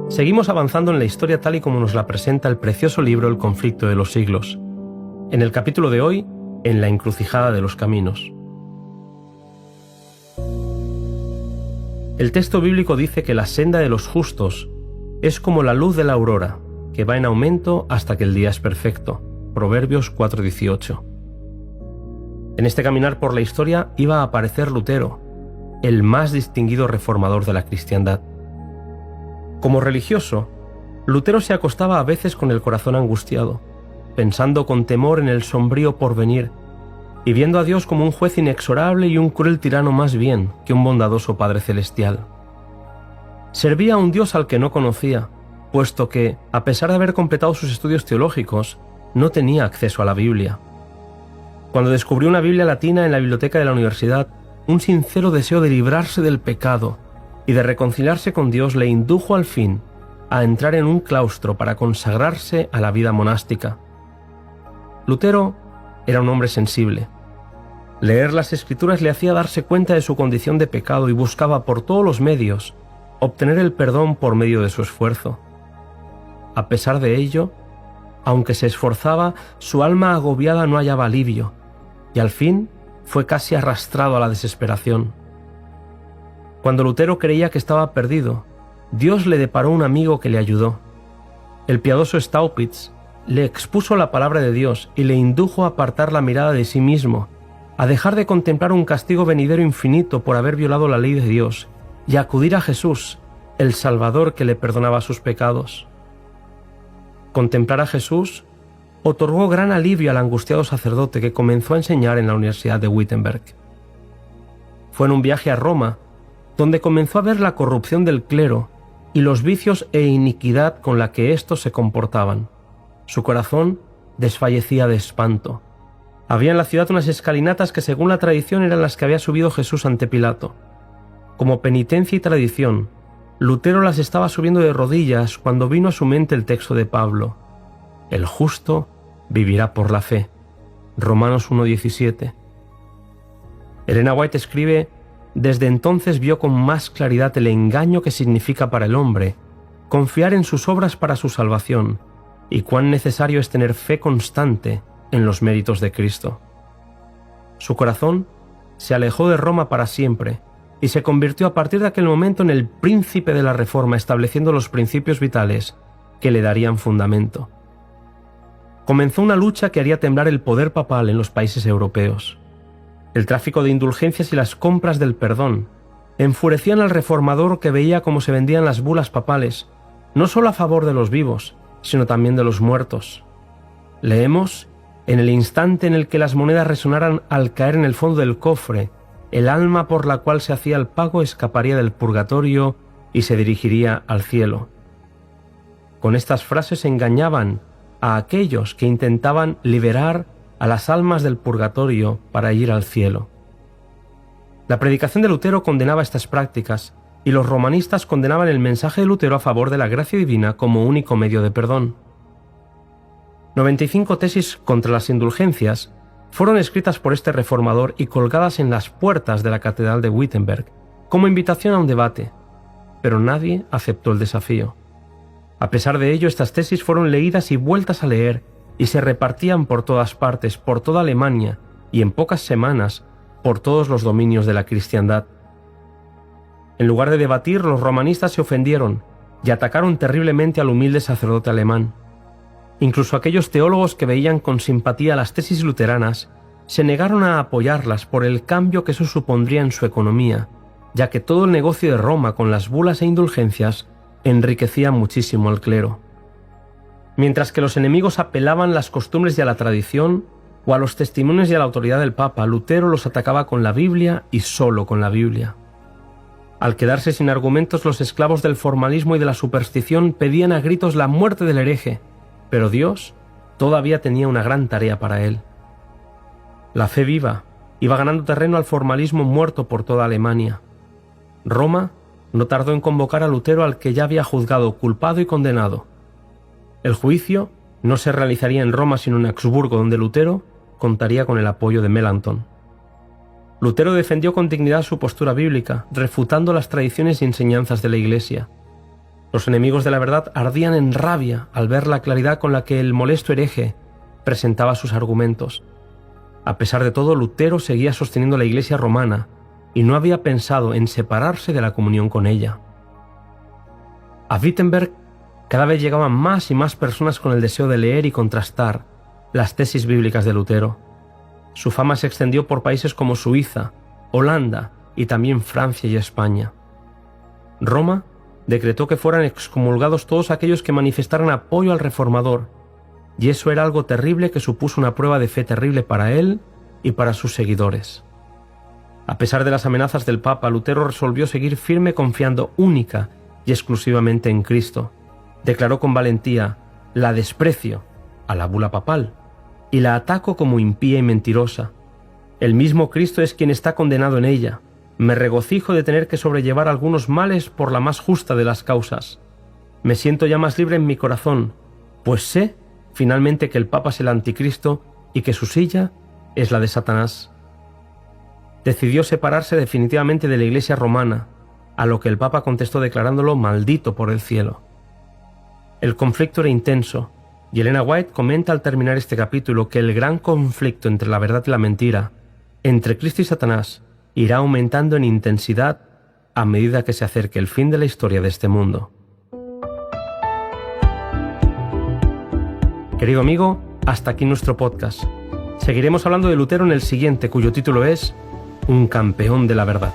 Seguimos avanzando en la historia tal y como nos la presenta el precioso libro El conflicto de los siglos. En el capítulo de hoy, en la encrucijada de los caminos. El texto bíblico dice que la senda de los justos es como la luz de la aurora, que va en aumento hasta que el día es perfecto. Proverbios 4:18. En este caminar por la historia iba a aparecer Lutero, el más distinguido reformador de la cristiandad. Como religioso, Lutero se acostaba a veces con el corazón angustiado, pensando con temor en el sombrío porvenir y viendo a Dios como un juez inexorable y un cruel tirano más bien que un bondadoso Padre Celestial. Servía a un Dios al que no conocía, puesto que, a pesar de haber completado sus estudios teológicos, no tenía acceso a la Biblia. Cuando descubrió una Biblia latina en la biblioteca de la universidad, un sincero deseo de librarse del pecado y de reconciliarse con Dios le indujo al fin a entrar en un claustro para consagrarse a la vida monástica. Lutero era un hombre sensible. Leer las Escrituras le hacía darse cuenta de su condición de pecado y buscaba por todos los medios obtener el perdón por medio de su esfuerzo. A pesar de ello, aunque se esforzaba, su alma agobiada no hallaba alivio, y al fin fue casi arrastrado a la desesperación. Cuando Lutero creía que estaba perdido, Dios le deparó un amigo que le ayudó. El piadoso Staupitz le expuso la palabra de Dios y le indujo a apartar la mirada de sí mismo, a dejar de contemplar un castigo venidero infinito por haber violado la ley de Dios y a acudir a Jesús, el Salvador que le perdonaba sus pecados. Contemplar a Jesús otorgó gran alivio al angustiado sacerdote que comenzó a enseñar en la Universidad de Wittenberg. Fue en un viaje a Roma donde comenzó a ver la corrupción del clero y los vicios e iniquidad con la que éstos se comportaban. Su corazón desfallecía de espanto. Había en la ciudad unas escalinatas que según la tradición eran las que había subido Jesús ante Pilato. Como penitencia y tradición, Lutero las estaba subiendo de rodillas cuando vino a su mente el texto de Pablo: el justo vivirá por la fe. Romanos 1:17. Elena White escribe: desde entonces vio con más claridad el engaño que significa para el hombre confiar en sus obras para su salvación y cuán necesario es tener fe constante en los méritos de Cristo. Su corazón se alejó de Roma para siempre y se convirtió a partir de aquel momento en el príncipe de la Reforma, estableciendo los principios vitales que le darían fundamento. Comenzó una lucha que haría temblar el poder papal en los países europeos. El tráfico de indulgencias y las compras del perdón enfurecían al reformador que veía cómo se vendían las bulas papales, no solo a favor de los vivos, sino también de los muertos. Leemos: en el instante en el que las monedas resonaran al caer en el fondo del cofre, el alma por la cual se hacía el pago escaparía del purgatorio y se dirigiría al cielo. Con estas frases engañaban a aquellos que intentaban liberar a las almas del purgatorio para ir al cielo. La predicación de Lutero condenaba estas prácticas y los romanistas condenaban el mensaje de Lutero a favor de la gracia divina como único medio de perdón. 95 tesis contra las indulgencias fueron escritas por este reformador y colgadas en las puertas de la Catedral de Wittenberg como invitación a un debate, pero nadie aceptó el desafío. A pesar de ello, estas tesis fueron leídas y vueltas a leer y se repartían por todas partes, por toda Alemania y en pocas semanas por todos los dominios de la cristiandad. En lugar de debatir, los romanistas se ofendieron y atacaron terriblemente al humilde sacerdote alemán. Incluso aquellos teólogos que veían con simpatía las tesis luteranas se negaron a apoyarlas por el cambio que eso supondría en su economía, ya que todo el negocio de Roma con las bulas e indulgencias enriquecía muchísimo al clero. Mientras que los enemigos apelaban a las costumbres y a la tradición, o a los testimonios y a la autoridad del Papa, Lutero los atacaba con la Biblia y solo con la Biblia. Al quedarse sin argumentos, los esclavos del formalismo y de la superstición pedían a gritos la muerte del hereje, pero Dios todavía tenía una gran tarea para él. La fe viva iba ganando terreno al formalismo muerto por toda Alemania. Roma no tardó en convocar a Lutero, al que ya había juzgado culpado y condenado. El juicio no se realizaría en Roma sino en Augsburgo, donde Lutero contaría con el apoyo de Melanchthon. Lutero defendió con dignidad su postura bíblica, refutando las tradiciones y enseñanzas de la Iglesia. Los enemigos de la verdad ardían en rabia al ver la claridad con la que el molesto hereje presentaba sus argumentos. A pesar de todo, Lutero seguía sosteniendo la Iglesia romana y no había pensado en separarse de la comunión con ella. A Wittenberg cada vez llegaban más y más personas con el deseo de leer y contrastar las tesis bíblicas de Lutero. Su fama se extendió por países como Suiza, Holanda y también Francia y España. Roma decretó que fueran excomulgados todos aquellos que manifestaran apoyo al reformador, y eso era algo terrible que supuso una prueba de fe terrible para él y para sus seguidores. A pesar de las amenazas del Papa, Lutero resolvió seguir firme confiando única y exclusivamente en Cristo. Declaró con valentía: la desprecio a la bula papal y la ataco como impía y mentirosa. El mismo Cristo es quien está condenado en ella. Me regocijo de tener que sobrellevar algunos males por la más justa de las causas. Me siento ya más libre en mi corazón, pues sé finalmente que el Papa es el anticristo y que su silla es la de Satanás. Decidió separarse definitivamente de la Iglesia romana, a lo que el Papa contestó declarándolo maldito por el cielo. El conflicto era intenso, y Elena White comenta al terminar este capítulo que el gran conflicto entre la verdad y la mentira, entre Cristo y Satanás, irá aumentando en intensidad a medida que se acerque el fin de la historia de este mundo. Querido amigo, hasta aquí nuestro podcast. Seguiremos hablando de Lutero en el siguiente, cuyo título es Un campeón de la verdad.